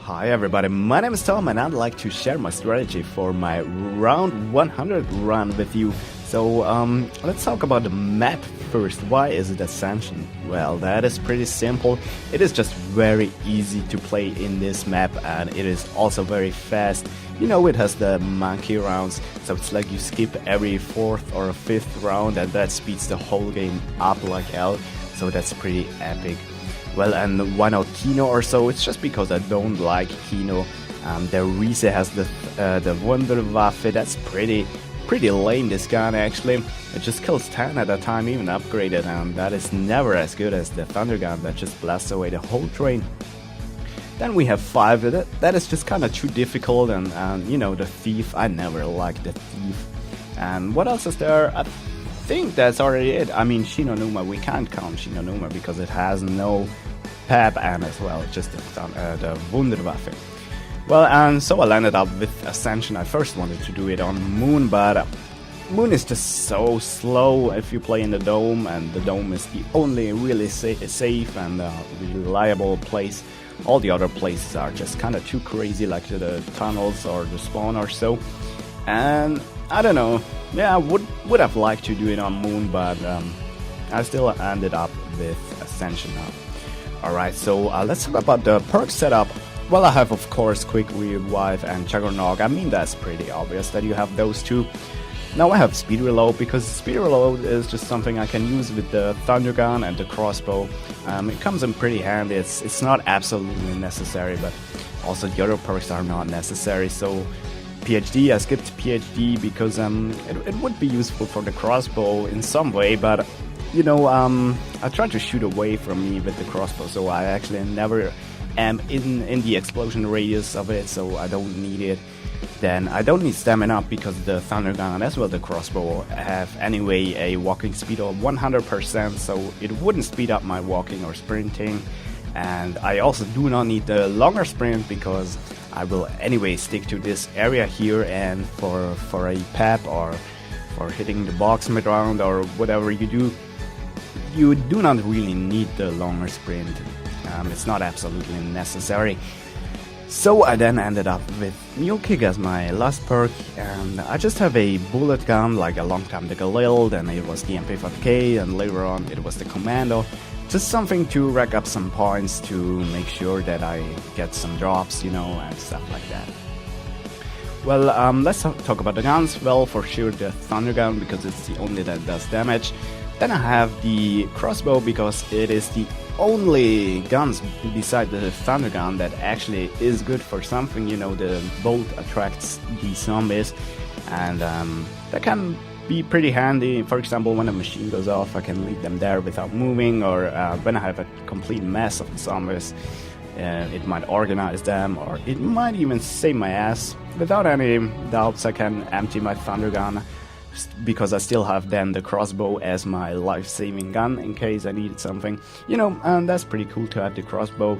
Hi everybody, my name is Tom and I'd like to share my strategy for my round 100 run with you. So let's talk about the map first. Why is it Ascension? Well, that is pretty simple. It is just very easy to play in this map and it is also very fast. You know, it has the monkey rounds, so it's like you skip every 4th or 5th round and that speeds the whole game up like hell. So that's pretty epic. Well, and why not Kino or so? It's just because I don't like Kino. The Riese has the Wunderwaffe. That's pretty lame, this gun actually. It just kills 10 at a time, even upgraded, and that is never as good as the Thunder Gun that just blasts away the whole train. Then we have 5. That is just kind of too difficult, and you know, the Thief. I never liked the Thief. And what else is there? I think that's already it. I mean, Shinonuma, we can't count Shinonuma because it has no pep and as well, just the Wunderwaffe. Well, and so I landed up with Ascension. I first wanted to do it on Moon, but Moon is just so slow if you play in the Dome, and the Dome is the only really safe and reliable place. All the other places are just kind of too crazy, like the tunnels or the spawn or so. And I don't know, yeah, I would have liked to do it on Moon, but I still ended up with Ascension now. Alright, so let's talk about the perk setup. Well, I have of course Quick Revive and Juggernog. I mean, that's pretty obvious that you have those two. Now I have Speed Reload because Speed Reload is just something I can use with the Thunder Gun and the crossbow. It comes in pretty handy. It's not absolutely necessary, but also the other perks are not necessary. So PhD, I skipped PhD because it would be useful for the crossbow in some way, but you know, I tried to shoot away from me with the crossbow, so I actually never am in the explosion radius of it, so I don't need it. Then I don't need stamina because the Thunder Gun as well the crossbow have anyway a walking speed of 100%, so it wouldn't speed up my walking or sprinting. And I also do not need the longer sprint because I will anyway stick to this area here, and for a pep or for hitting the box mid-round or whatever you do, you do not really need the longer sprint. It's not absolutely necessary. So I then ended up with Mule Kick as my last perk, and I just have a bullet gun like a long time the Galil, then it was the MP5K, and later on it was the Commando. Just something to rack up some points to make sure that I get some drops, you know, and stuff like that. Well, let's talk about the guns. Well, for sure the Thunder Gun because it's the only that does damage. Then I have the crossbow because it is the only guns beside the Thunder Gun that actually is good for something. You know, the bolt attracts the zombies, and that can be pretty handy. For example, when a machine goes off, I can leave them there without moving, or when I have a complete mess of zombies, it might organize them, or it might even save my ass. Without any doubts, I can empty my Thunder Gun because I still have then the crossbow as my life-saving gun in case I needed something. You know, and that's pretty cool to have the crossbow.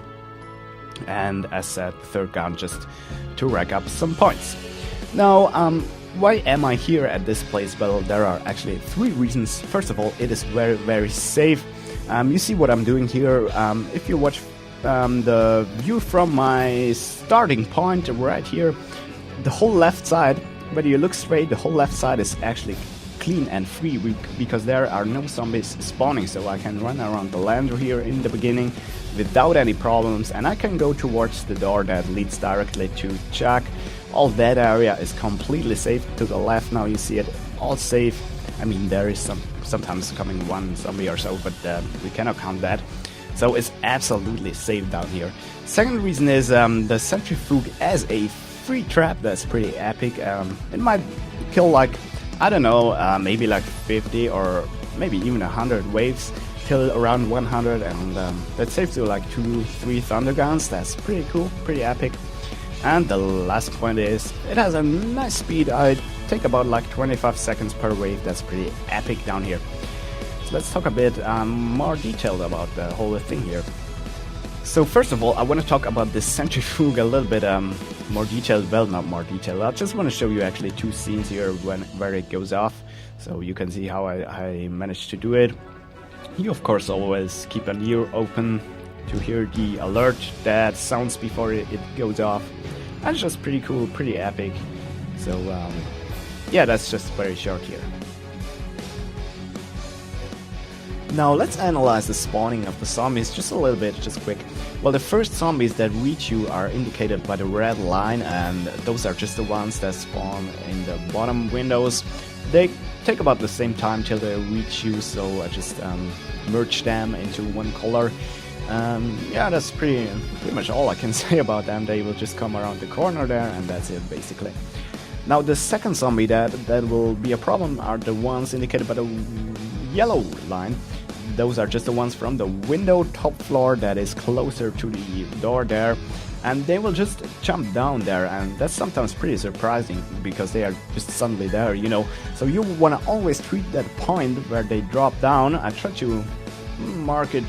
And as said, the third gun just to rack up some points. Now, why am I here at this place? Well, there are actually 3 reasons. First of all, it is very, very safe. You see what I'm doing here. If you watch the view from my starting point right here, the whole left side, whether you look straight, the whole left side is actually clean and free because there are no zombies spawning, so I can run around the land here in the beginning without any problems, and I can go towards the door that leads directly to Chuck. All that area is completely safe. To the left now you see it all safe. I mean, there is sometimes coming one zombie or so, but we cannot count that. So it's absolutely safe down here. Second reason is the Centrifuge as a free trap. That's pretty epic. It might kill like, I don't know, maybe like 50 or maybe even 100 waves till around 100, and that saves you like 2-3 Thunder Guns. That's pretty cool, pretty epic. And the last point is it has a nice speed. I take about like 25 seconds per wave. That's pretty epic down here. So let's talk a bit more detailed about the whole thing here. So first of all, I want to talk about this Centrifuge a little bit more detailed. Well, not more detailed. I just want to show you actually 2 scenes here where it goes off, so you can see how I managed to do it. You of course always keep an ear open to hear the alert that sounds before it goes off. That's just pretty cool, pretty epic. So yeah, that's just very short here. Now let's analyze the spawning of the zombies just a little bit, just quick. Well, the first zombies that reach you are indicated by the red line, and those are just the ones that spawn in the bottom windows. They take about the same time till they reach you, so I just merge them into one color. Yeah, that's pretty much all I can say about them. They will just come around the corner there, and that's it basically. Now the second zombie that will be a problem are the ones indicated by the yellow line. Those are just the ones from the window top floor that is closer to the door there, and they will just jump down there, and that's sometimes pretty surprising because they are just suddenly there, you know. So you want to always treat that point where they drop down. I try to mark it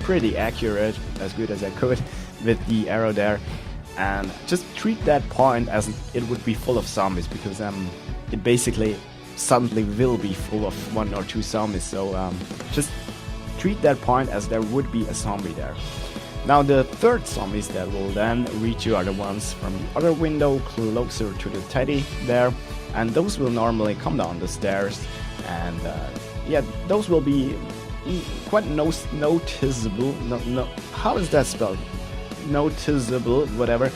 pretty accurate, as good as I could with the arrow there, and just treat that point as it would be full of zombies, because it basically suddenly will be full of 1 or 2 zombies. So just treat that point as there would be a zombie there. Now the third zombies that will then reach you are the ones from the other window closer to the teddy there, and those will normally come down the stairs, and yeah, those will be quite noticeable. No, how is that spelled? Noticeable, whatever.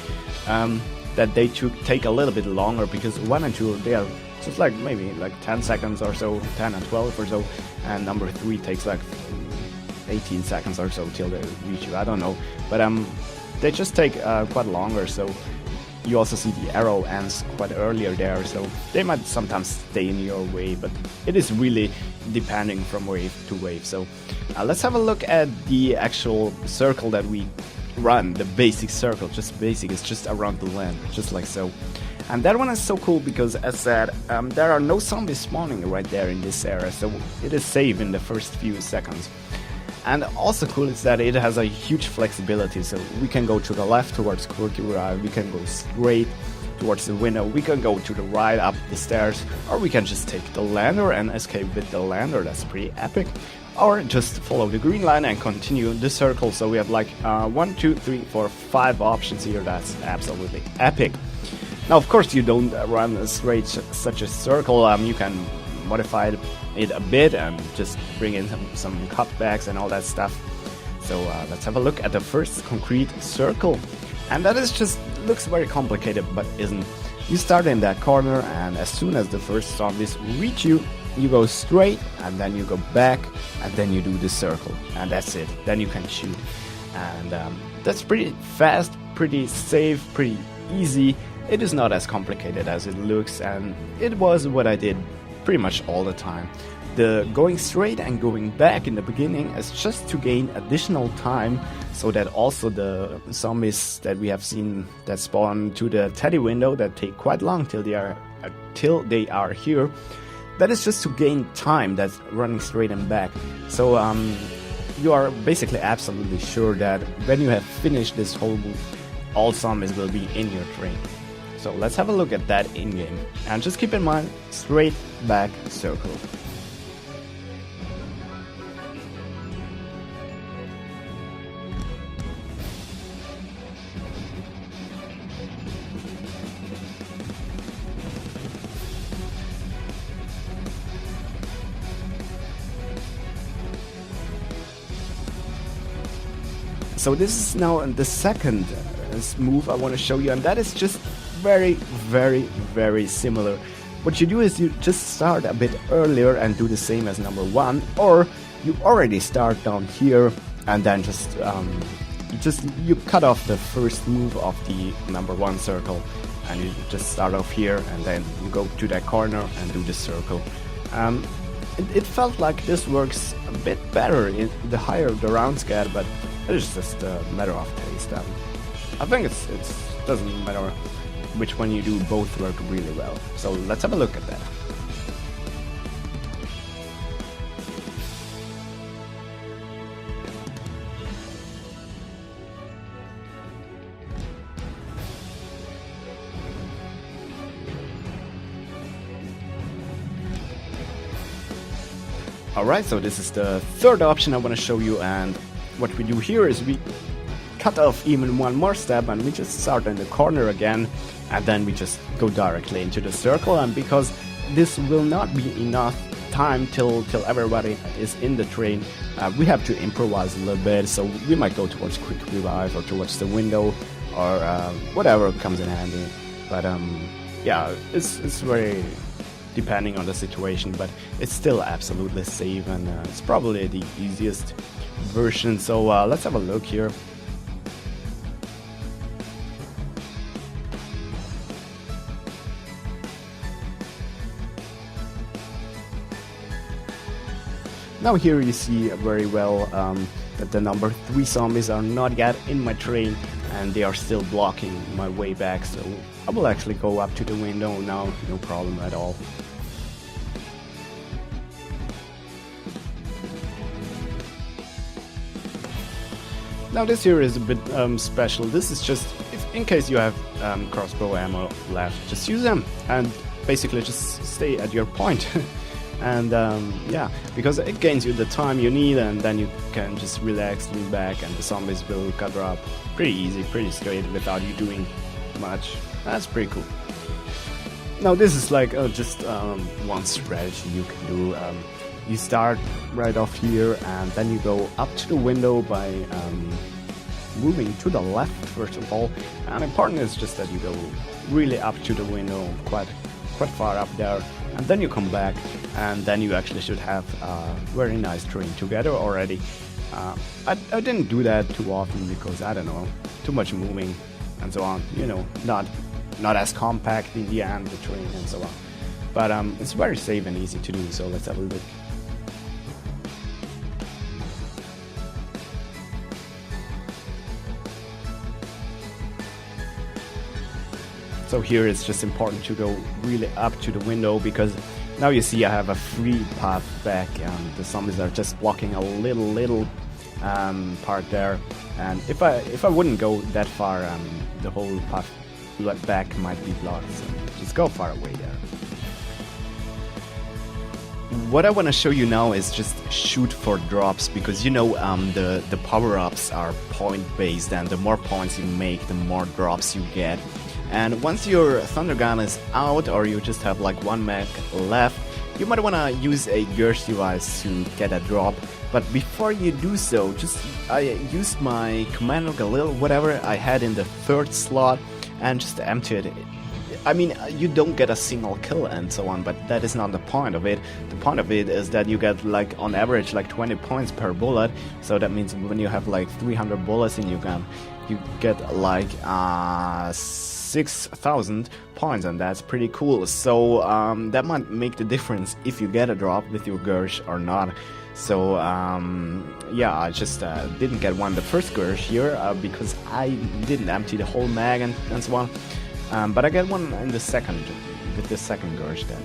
That they take a little bit longer, because 1 and 2 they are just like maybe like 10 seconds or so, 10 and 12 or so, and number 3 takes like 18 seconds or so till they reach you. I don't know, but they just take quite longer. So you also see the arrow ends quite earlier there, so they might sometimes stay in your way, but it is really depending from wave to wave. So let's have a look at the actual circle that we run, the basic circle. Just basic, it's just around the land, just like so. And that one is so cool because, as said, there are no zombies spawning right there in this area, so it is safe in the first few seconds. And also cool is that it has a huge flexibility, so we can go to the left towards Kurkirai, we can go straight towards the window, we can go to the right up the stairs, or we can just take the lander and escape with the lander. That's pretty epic. Or just follow the green line and continue the circle. So we have like 1, 2, 3, 4, 5 options here. That's absolutely epic. Now of course you don't run a straight such a circle. You can modify it a bit and just bring in some cutbacks and all that stuff. So let's have a look at the first concrete circle, and that is just looks very complicated, but isn't. You start in that corner, and as soon as the first zombies reach you, you go straight, and then you go back, and then you do the circle, and that's it. Then you can shoot, and that's pretty fast, pretty safe, pretty easy. It is not as complicated as it looks, and it was what I did pretty much all the time. The going straight and going back in the beginning is just to gain additional time, so that also the zombies that we have seen that spawn to the teddy window that take quite long till they are here, that is just to gain time. That's running straight and back. So you are basically absolutely sure that when you have finished this whole move, all zombies will be in your train. So let's have a look at that in-game, and just keep in mind, straight back circle. So this is now the second move I want to show you, and that is just very, very, very similar. What you do is you just start a bit earlier and do the same as number 1, or you already start down here and then just you cut off the first move of the number 1 circle, and you just start off here and then you go to that corner and do the circle. It felt like this works a bit better the higher the rounds get, but it is just a matter of taste. I think it doesn't matter which one you do, both work really well. So let's have a look at that. Alright, so this is the third option I want to show you, and what we do here is we cut off even one more step and we just start in the corner again, and then we just go directly into the circle. And because this will not be enough time till everybody is in the train, we have to improvise a little bit. So we might go towards quick revive or towards the window or whatever comes in handy. But yeah, it's very depending on the situation, but it's still absolutely safe, and it's probably the easiest version. So let's have a look here. Now here you see very well that the number 3 zombies are not yet in my train, and they are still blocking my way back, so I will actually go up to the window now, no problem at all. Now this here is a bit special. This is just if in case you have crossbow ammo left, just use them and basically just stay at your point. And yeah, because it gains you the time you need, and then you can just relax, lean back, and the zombies will gather up pretty easy, pretty straight, without you doing much. That's pretty cool. Now this is like just one strategy you can do. You start right off here, and then you go up to the window by moving to the left first of all. And important is just that you go really up to the window, quite far up there, and then you come back, and then you actually should have a very nice train together already. I didn't do that too often because, I don't know, too much moving and so on, you know, not as compact in the end, the train and so on. But it's very safe and easy to do, so let's have a look. So here it's just important to go really up to the window, because now you see I have a free path back, and the zombies are just blocking a little part there. And if I wouldn't go that far, the whole path back might be blocked. So just go far away there. What I want to show you now is just shoot for drops, because you know the power-ups are point-based, and the more points you make, the more drops you get. And once your thunder gun is out, or you just have like one mag left, you might want to use a Gersh device to get a drop. But before you do so, I used my Commando Galil, whatever I had in the 3rd slot, and just emptied it. I mean, you don't get a single kill and so on, but that is not the point of it. The point of it is that you get like on average like 20 points per bullet. So that means when you have like 300 bullets in your gun, you get like 6,000 points, and that's pretty cool. So that might make the difference if you get a drop with your Gersh or not. So yeah, I just didn't get one the first Gersh here because I didn't empty the whole mag and so on. But I get one in the second, with the second Gersh then.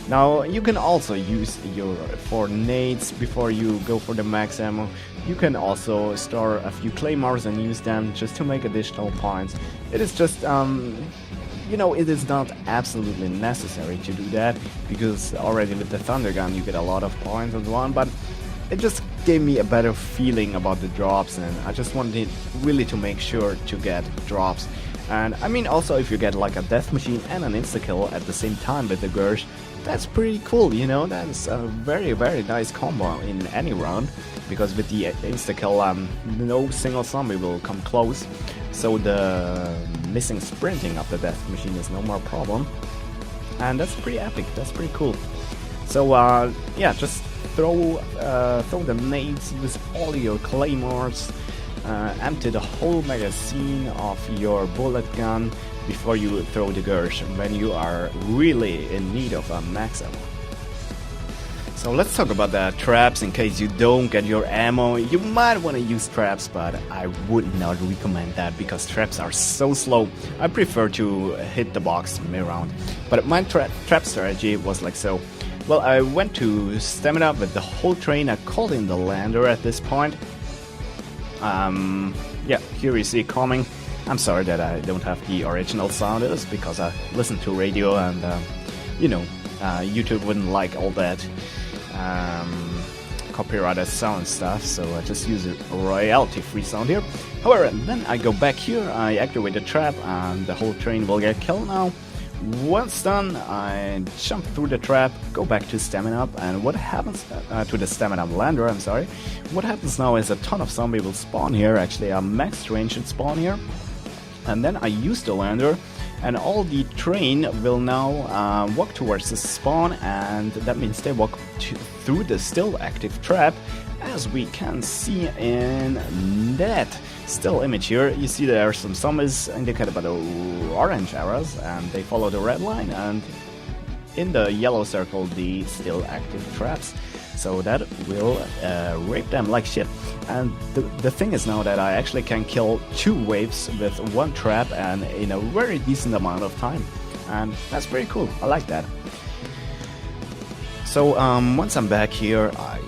Now you can also use your 4 nades before you go for the max ammo. You can also store a few claymores and use them just to make additional points. It is just, you know, it is not absolutely necessary to do that, because already with the thunder gun you get a lot of points and so on, but it just gave me a better feeling about the drops, and I just wanted really to make sure to get drops. And I mean, also if you get like a death machine and an insta-kill at the same time with the Gersh, that's pretty cool, you know. That's a very nice combo in any round, because with the insta-kill no single zombie will come close, so the missing sprinting of the death machine is no more problem, and that's pretty epic, that's pretty cool. So yeah, just throw the nades, use all your claymores, empty the whole magazine of your bullet gun before you throw the Gersh when you are really in need of a max ammo. So let's talk about the traps. In case you don't get your ammo, you might want to use traps, but I would not recommend that because traps are so slow. I prefer to hit the box mid-round. But my trap strategy was like so. Well, I went to stamina with the whole train. I called in the lander at this point. Yeah, here you see it coming. I'm sorry that I don't have the original sound. It's because I listen to radio, and you know, YouTube wouldn't like all that. copyrighted sound stuff, so I just use a royalty-free sound here. However, then I go back here, I activate the trap, and the whole train will get killed now. Once done, I jump through the trap, go back to Stamina Up, and what happens to the Stamina Up Lander, I'm sorry. What happens now is a ton of zombies will spawn here, actually a max train should spawn here. And then I use the lander, and all the train will now walk towards the spawn, and that means they walk through the still active trap, as we can see in that still image here. You see there are some zombies indicated by the orange arrows, and they follow the red line, and in the yellow circle the still active traps. So that will rape them like shit. And the thing is now that I actually can kill 2 waves with 1 trap and in a very decent amount of time. And that's pretty cool, I like that. So once I'm back here, I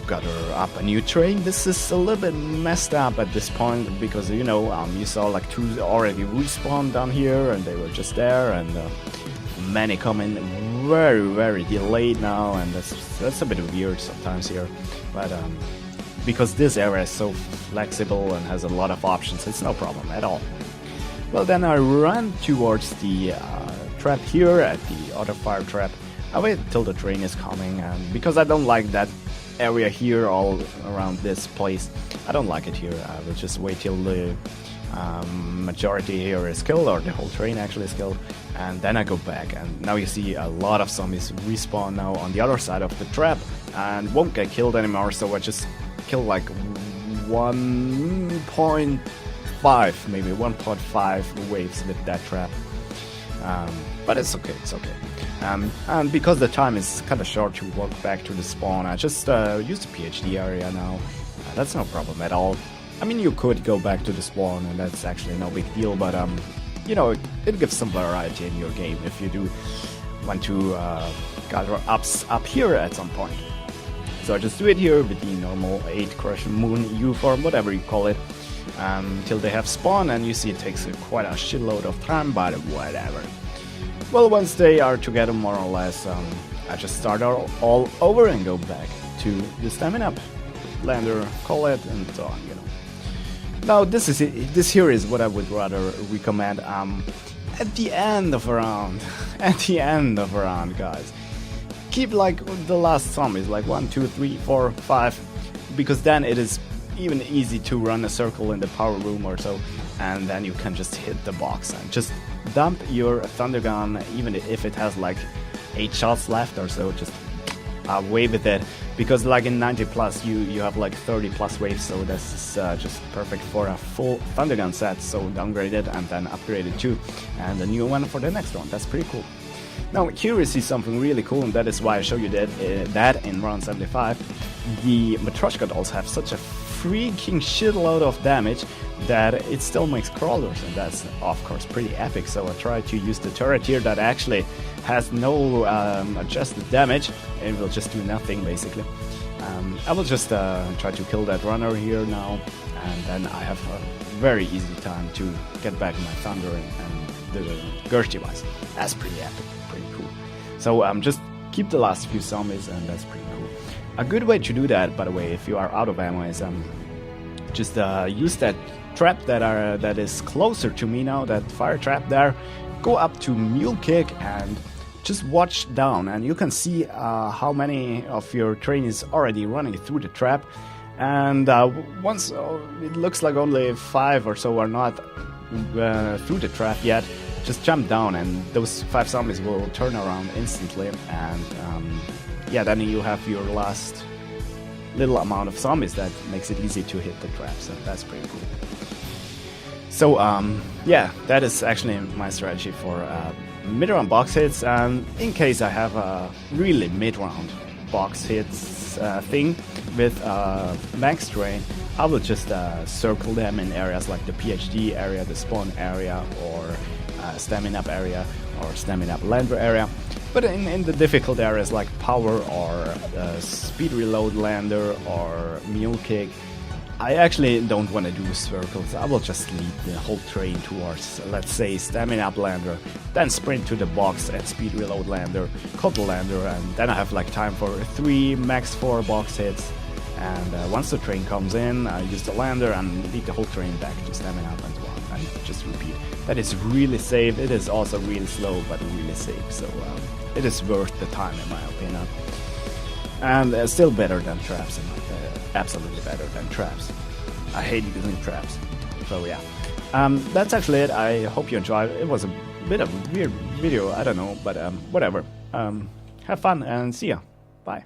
gather up a new train. This is a little bit messed up at this point because, you know, you saw like 2 already respawned down here and they were just there, and many come in very delayed now, and that's a bit weird sometimes here. But because this area is so flexible and has a lot of options, it's no problem at all. Well, then I run towards the trap here at the other fire trap. I wait till the train is coming, and because I don't like that area here all around this place, I don't like it here. I will just wait till the majority here is killed, or the whole train actually is killed, and then I go back. And now you see a lot of zombies respawn now on the other side of the trap and won't get killed anymore, so I just kill like 1.5, maybe 1.5 waves with that trap. But it's okay, it's okay. And because the time is kind of short to walk back to the spawn, I just use the PhD area now. That's no problem at all. I mean, you could go back to the spawn, and that's actually no big deal, but you know, it gives some variety in your game if you do want to gather ups up here at some point. So I just do it here with the normal 8 Crush Moon U form, whatever you call it, till they have spawn, and you see it takes quite a shitload of time, but whatever. Well, once they are together more or less, I just start all over and go back to the Stamina Up Lander, call it, and so on, you know. Now this here is what I would rather recommend at the end of a round. At the end of a round, guys, keep like the last zombies, like 1, 2, 3, 4, 5, because then it is even easy to run a circle in the power room or so, and then you can just hit the box and just dump your thunder gun, even if it has like 8 shots left or so. Just wave with it, because like in 90 plus you have like 30 plus waves, so that's just perfect for a full thunder gun set. So downgrade it and then upgrade it too, and a new one for the next one. That's pretty cool. Now here you see something really cool, and that is why I show you that in round 75 the Matryoshka dolls have such a freaking shitload of damage that it still makes crawlers, and that's of course pretty epic. So I try to use the turret here that actually has no adjusted damage, and will just do nothing basically. I will just try to kill that runner here now, and then I have a very easy time to get back my thunder and the Gersh device. That's pretty epic, pretty cool. So just keep the last few zombies, and that's pretty cool. A good way to do that, by the way, if you are out of ammo, is just use that trap that is closer to me now, that fire trap there. Go up to Mule Kick and just watch down, and you can see how many of your train is already running through the trap. And once it looks like only 5 or so are not through the trap yet, just jump down, and those 5 zombies will turn around instantly, and yeah, then you have your last little amount of zombies that makes it easy to hit the traps, and that's pretty cool. So yeah, that is actually my strategy for mid-round box hits, and in case I have a really mid-round box hits thing with max train, I will just circle them in areas like the PhD area, the spawn area, or Stamina Up area, or Stamina Up Lander area. But in the difficult areas like Power or Speed Reload Lander or Mule Kick, I actually don't want to do circles. I will just lead the whole train towards, let's say, Stamina Up Lander, then sprint to the box at Speed Reload Lander, Cuddle Lander, and then I have like time for 3, max 4 box hits, And once the train comes in, I use the lander and lead the whole train back to stamina up and so on, and just repeat. That is really safe. It is also really slow, but really safe. So it is worth the time, in my opinion. And still better than traps, absolutely better than traps. I hate using traps. So yeah, that's actually it. I hope you enjoyed. It was a bit of a weird video, I don't know, but whatever. Have fun and see ya. Bye.